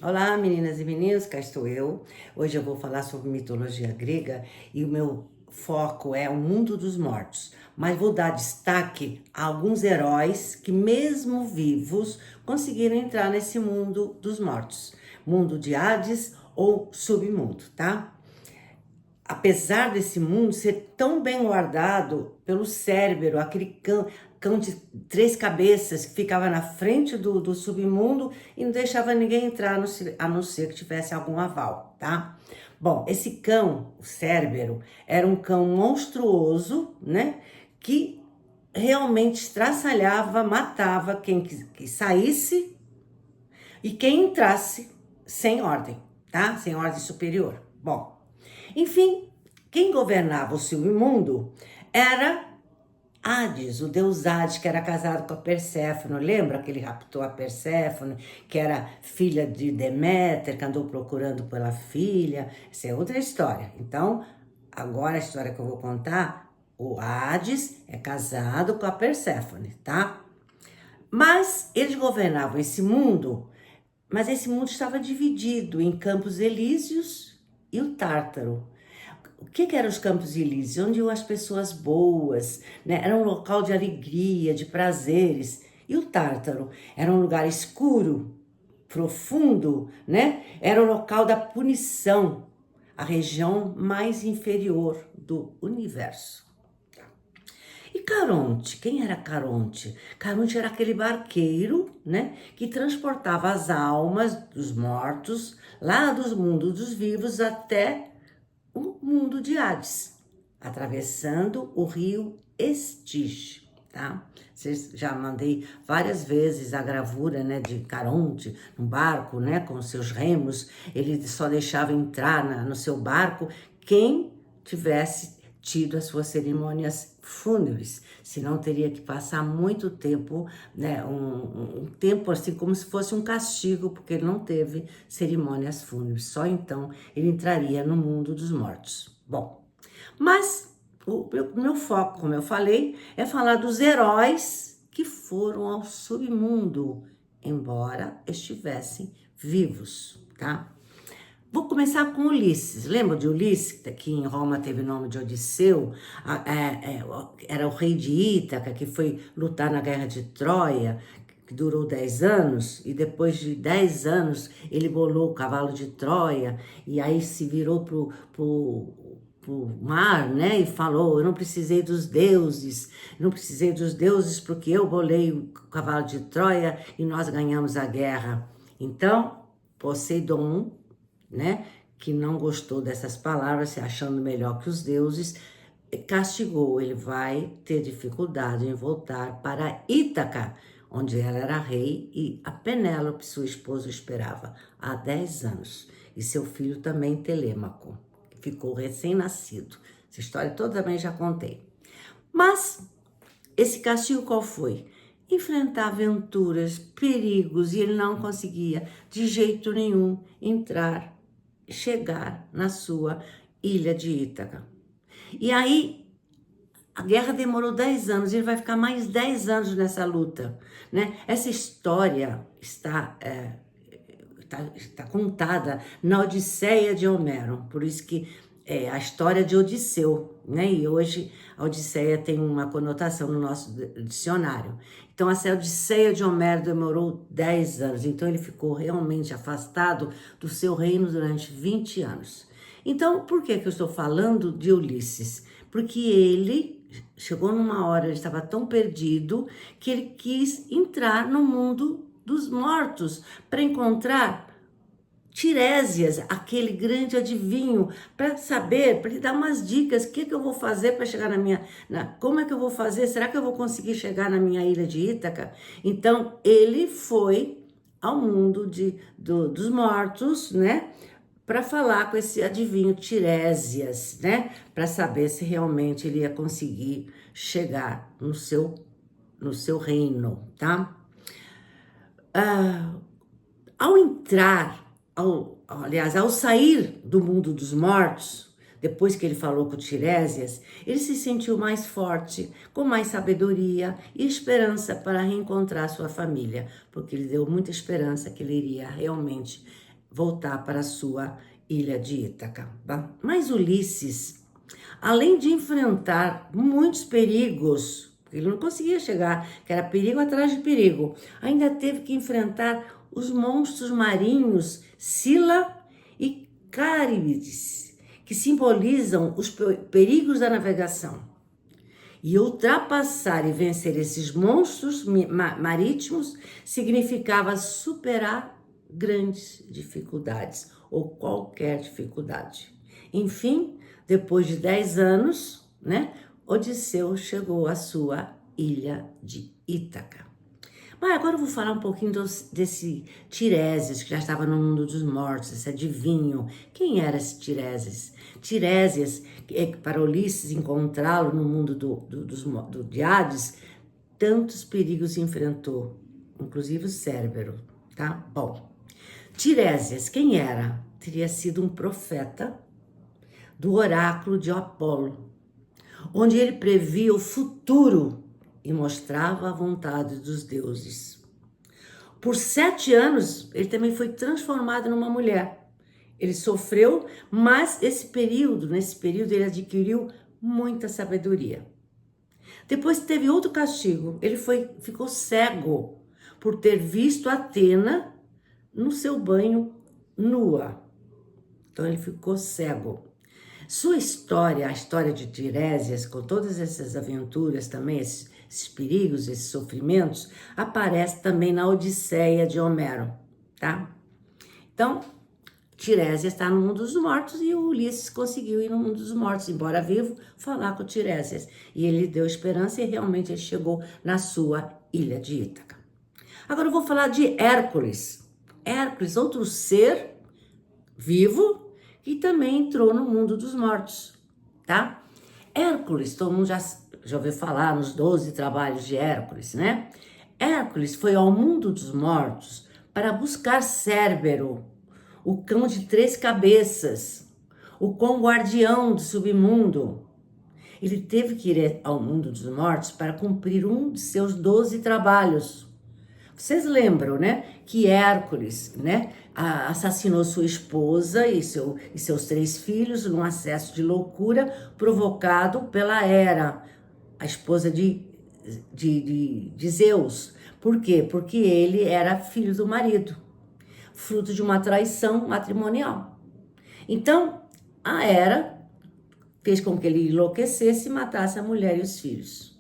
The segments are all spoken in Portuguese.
Olá, meninas e meninos, cá estou eu. Hoje eu vou falar sobre mitologia grega e o meu foco é o mundo dos mortos. Mas vou dar destaque a alguns heróis que, mesmo vivos, conseguiram entrar nesse mundo dos mortos, mundo de Hades ou submundo, tá? Apesar desse mundo ser tão bem guardado pelo Cérbero, aquele cão de três cabeças que ficava na frente do submundo e não deixava ninguém entrar, a não ser que tivesse algum aval, tá? Bom, esse cão, o Cérbero, era um cão monstruoso, né? Que realmente estraçalhava, matava que saísse e quem entrasse sem ordem, tá? Sem ordem superior. Bom, enfim, quem governava o submundo era Hades, o deus Hades, que era casado com a Perséfone. Lembra que ele raptou a Perséfone, que era filha de Deméter, que andou procurando pela filha? Essa é outra história. Então, agora a história que eu vou contar, o Hades é casado com a Perséfone, tá? Mas eles governavam esse mundo, mas esse mundo estava dividido em Campos Elíseos e o Tártaro. O que eram os Campos Elíseos? Onde iam as pessoas boas, né? Era um local de alegria, de prazeres. E o Tártaro era um lugar escuro, profundo, né? Era o local da punição, a região mais inferior do universo. E Caronte, quem era Caronte? Caronte era aquele barqueiro, né, que transportava as almas dos mortos lá dos mundos dos vivos até o mundo de Hades, atravessando o rio Estige, tá? Vocês já mandei várias vezes a gravura, né, de Caronte, um barco, né, com seus remos. Ele só deixava entrar no seu barco quem tivesse tido as suas cerimônias fúnebres, senão teria que passar muito tempo, né, um tempo assim como se fosse um castigo, porque ele não teve cerimônias fúnebres. Só então ele entraria no mundo dos mortos. Bom, mas o meu foco, como eu falei, é falar dos heróis que foram ao submundo, embora estivessem vivos, tá? Vou começar com Ulisses. Lembra de Ulisses, que em Roma teve o nome de Odisseu? Era o rei de Ítaca, que foi lutar na guerra de Troia, que durou 10 anos, e depois de 10 anos ele bolou o cavalo de Troia, e aí se virou pro mar, né? E falou: eu não precisei dos deuses, não precisei dos deuses porque eu bolei o cavalo de Troia e nós ganhamos a guerra. Então, Poseidon, né, que não gostou dessas palavras, se achando melhor que os deuses, castigou. Ele vai ter dificuldade em voltar para Ítaca, onde ela era rei, e a Penélope, sua esposa, esperava há 10 anos. E seu filho também, Telêmaco, que ficou recém-nascido. Essa história toda também já contei. Mas esse castigo qual foi? Enfrentar aventuras, perigos, e ele não conseguia de jeito nenhum chegar na sua ilha de Ítaca. E aí a guerra demorou 10 anos, ele vai ficar mais 10 anos nessa luta, né? Essa história está contada na Odisseia de Homero, por isso que é a história de Odisseu, né? E hoje a Odisseia tem uma conotação no nosso dicionário. Então, essa Odisseia de Homero demorou 10 anos, então ele ficou realmente afastado do seu reino durante 20 anos. Então, por que eu estou falando de Ulisses? Porque ele chegou numa hora, ele estava tão perdido, que ele quis entrar no mundo dos mortos para encontrar Tiresias, aquele grande adivinho, para saber, para lhe dar umas dicas, o que eu vou fazer para chegar como é que eu vou fazer? Será que eu vou conseguir chegar na minha ilha de Ítaca? Então, ele foi ao mundo dos mortos, né? Para falar com esse adivinho Tiresias, né? Para saber se realmente ele ia conseguir chegar no seu reino, tá? Ao entrar, aliás, ao sair do mundo dos mortos, depois que ele falou com Tiresias, ele se sentiu mais forte, com mais sabedoria e esperança para reencontrar sua família, porque ele deu muita esperança que ele iria realmente voltar para a sua ilha de Ítaca. Tá? Mas Ulisses, além de enfrentar muitos perigos, ele não conseguia chegar, que era perigo atrás de perigo, ainda teve que enfrentar os monstros marinhos Sila e Cárides, que simbolizam os perigos da navegação. E ultrapassar e vencer esses monstros marítimos significava superar grandes dificuldades, ou qualquer dificuldade. Enfim, depois de 10 anos, né, Odisseu chegou à sua ilha de Ítaca. Mas agora eu vou falar um pouquinho desse Tiresias, que já estava no mundo dos mortos, esse adivinho. Quem era esse Tiresias? Tiresias, para Ulisses encontrá-lo no mundo de Hades, tantos perigos enfrentou, inclusive o Cérbero, tá? Bom, Tiresias, quem era? Teria sido um profeta do oráculo de Apolo, onde ele previa o futuro e mostrava a vontade dos deuses. Por 7 anos, ele também foi transformado numa mulher. Ele sofreu, mas nesse período ele adquiriu muita sabedoria. Depois teve outro castigo, ele ficou cego por ter visto Atena no seu banho nua. Então ele ficou cego. Sua história, a história de Tiresias, com todas essas aventuras também, esses perigos, esses sofrimentos, aparece também na Odisseia de Homero, tá? Então, Tiresias está no mundo dos mortos e o Ulisses conseguiu ir no mundo dos mortos, embora vivo, falar com Tiresias. E ele deu esperança e realmente ele chegou na sua ilha de Ítaca. Agora eu vou falar de Hércules. Hércules, outro ser vivo, que também entrou no mundo dos mortos, tá? Hércules, todo mundo já ouviu falar nos 12 trabalhos de Hércules, né? Hércules foi ao mundo dos mortos para buscar Cérbero, o cão de 3 cabeças, o cão guardião do submundo. Ele teve que ir ao mundo dos mortos para cumprir um de seus 12 trabalhos. Vocês lembram, né, que Hércules, né, assassinou sua esposa e seus 3 filhos num acesso de loucura provocado pela Hera, a esposa de Zeus. Por quê? Porque ele era filho do marido, fruto de uma traição matrimonial. Então, a Hera fez com que ele enlouquecesse e matasse a mulher e os filhos.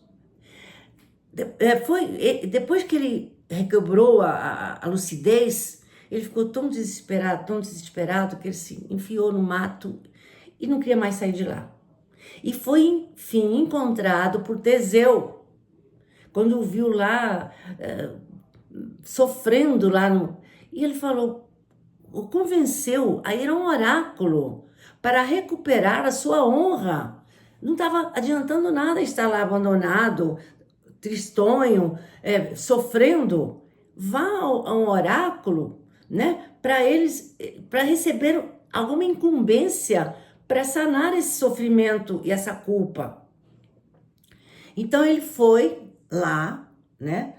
Depois que ele recobrou a lucidez, ele ficou tão desesperado que ele se enfiou no mato e não queria mais sair de lá. E foi, enfim, encontrado por Teseu, quando o viu lá, sofrendo lá E ele falou, o convenceu a ir a um oráculo para recuperar a sua honra. Não estava adiantando nada estar lá abandonado, tristonho, sofrendo. Vá a um oráculo, né, para receber alguma incumbência para sanar esse sofrimento e essa culpa. Então ele foi lá, né,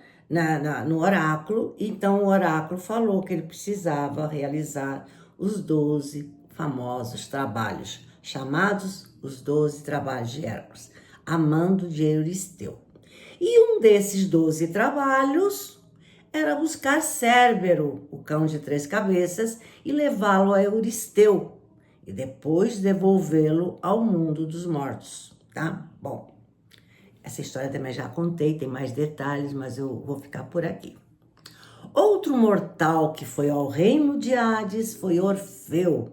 no oráculo. Então o oráculo falou que ele precisava realizar os 12 famosos trabalhos, chamados os 12 trabalhos de Hércules, a mando de Euristeu. E um desses 12 trabalhos era buscar Cérbero, o cão de 3 cabeças, e levá-lo a Euristeu, e depois devolvê-lo ao mundo dos mortos, tá? Bom, essa história também já contei, tem mais detalhes, mas eu vou ficar por aqui. Outro mortal que foi ao reino de Hades foi Orfeu,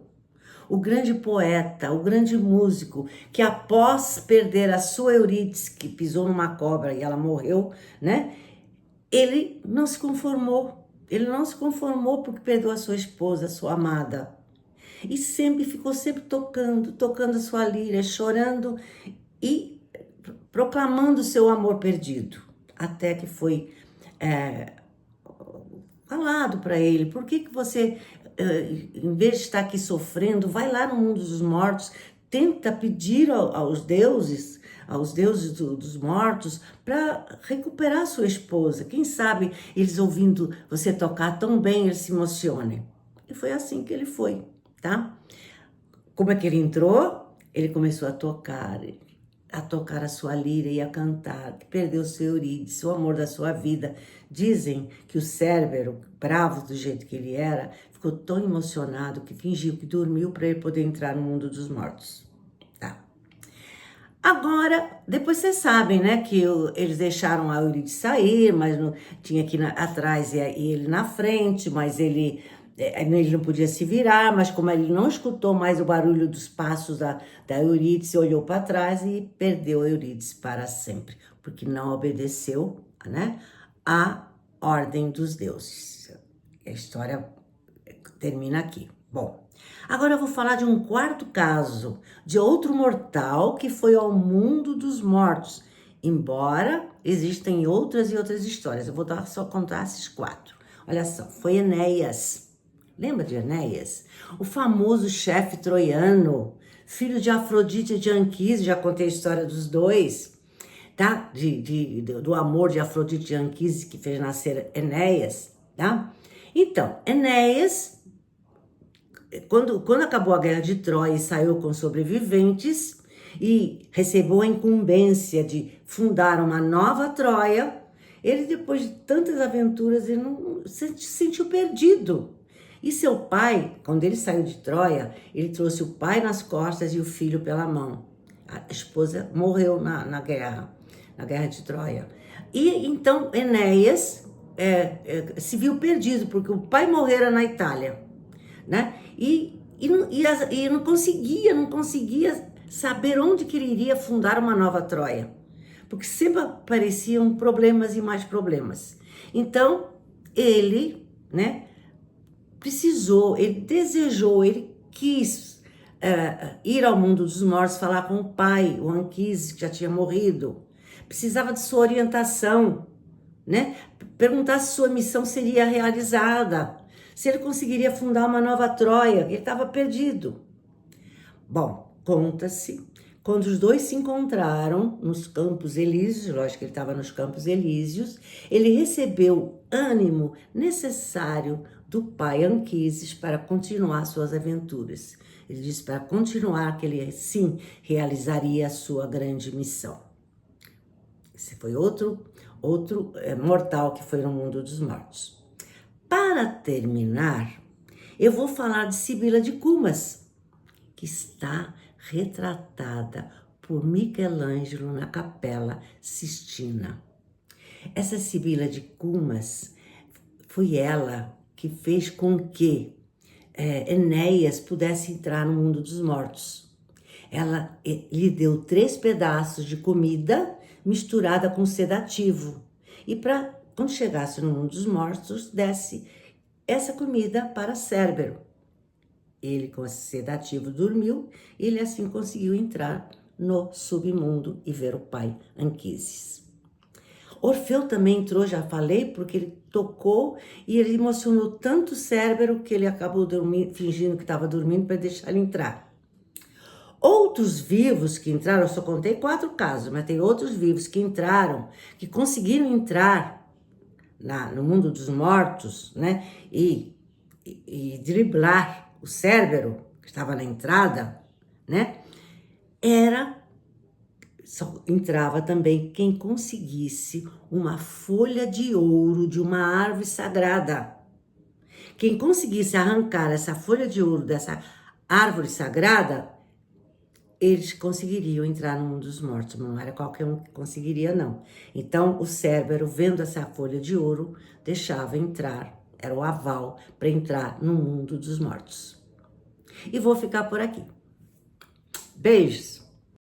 o grande poeta, o grande músico, que após perder a sua Eurídice, que pisou numa cobra e ela morreu, né? Ele não se conformou. Ele não se conformou porque perdeu a sua esposa, a sua amada. E ficou tocando a sua lira, chorando e proclamando o seu amor perdido. Até que foi falado para ele, por que você, em vez de estar aqui sofrendo, vai lá no mundo dos mortos, tenta pedir aos deuses dos mortos, para recuperar sua esposa. Quem sabe eles ouvindo você tocar tão bem, eles se emocionem. E foi assim que ele foi, tá? Como é que ele entrou? Ele começou a tocar a sua lira e a cantar, que perdeu seu Eurídice, o amor da sua vida. Dizem que o Cérbero, bravo do jeito que ele era, ficou tão emocionado que fingiu que dormiu para ele poder entrar no mundo dos mortos. Tá? Agora, depois vocês sabem, né, que eles deixaram a Eurídice sair, mas tinha aqui atrás e ele na frente, mas ele não podia se virar, mas como ele não escutou mais o barulho dos passos da Eurídice, olhou para trás e perdeu a Eurídice para sempre, porque não obedeceu, né, a ordem dos deuses. A história termina aqui. Bom, agora eu vou falar de um quarto caso, de outro mortal que foi ao mundo dos mortos, embora existem outras e outras histórias. Eu vou só contar esses 4. Olha só, foi Enéas. Lembra de Enéas? O famoso chefe troiano, filho de Afrodite e de Anquise, já contei a história dos dois, tá? Do amor de Afrodite e Anquise que fez nascer Enéas, tá? Então, Enéas, quando acabou a guerra de Troia e saiu com sobreviventes e recebeu a incumbência de fundar uma nova Troia, ele, depois de tantas aventuras, ele não se sentiu perdido. E seu pai, quando ele saiu de Troia, ele trouxe o pai nas costas e o filho pela mão. A esposa morreu na guerra de Troia. E então Enéas se viu perdido, porque o pai morrera na Itália, né? E não conseguia saber onde que ele iria fundar uma nova Troia, porque sempre apareciam problemas e mais problemas. Então, ele, né, ele desejou, ele quis ir ao mundo dos mortos, falar com o pai, o Anquise, que já tinha morrido. Precisava de sua orientação, né? Perguntar se sua missão seria realizada, se ele conseguiria fundar uma nova Troia, ele estava perdido. Bom, conta-se, quando os dois se encontraram nos Campos Elíseos, lógico que ele estava nos Campos Elíseos, ele recebeu o ânimo necessário do pai Anquises para continuar suas aventuras. Ele disse para continuar que ele, sim, realizaria a sua grande missão. Esse foi outro mortal que foi no mundo dos mortos. Para terminar, eu vou falar de Sibila de Cumas, que está retratada por Michelangelo na Capela Sistina. Essa Sibila de Cumas foi ela que fez com que Enéas pudesse entrar no mundo dos mortos. Ela lhe deu 3 pedaços de comida misturada com sedativo. E para quando chegasse no mundo dos mortos, desse essa comida para Cérbero. Ele, com esse sedativo, dormiu e ele assim conseguiu entrar no submundo e ver o pai Anquises. Orfeu também entrou, já falei, porque ele tocou e ele emocionou tanto Cérbero que ele acabou fingindo que estava dormindo para deixar ele entrar. Outros vivos que entraram, eu só contei 4 casos, mas tem outros vivos que entraram, que conseguiram entrar no mundo dos mortos, né? E driblar o Cérbero, que estava na entrada, né? Só entrava também quem conseguisse uma folha de ouro de uma árvore sagrada. Quem conseguisse arrancar essa folha de ouro dessa árvore sagrada, eles conseguiriam entrar no mundo dos mortos. Não era qualquer um que conseguiria, não. Então, o Cérbero, vendo essa folha de ouro, deixava entrar, era o aval para entrar no mundo dos mortos. E vou ficar por aqui. Beijos!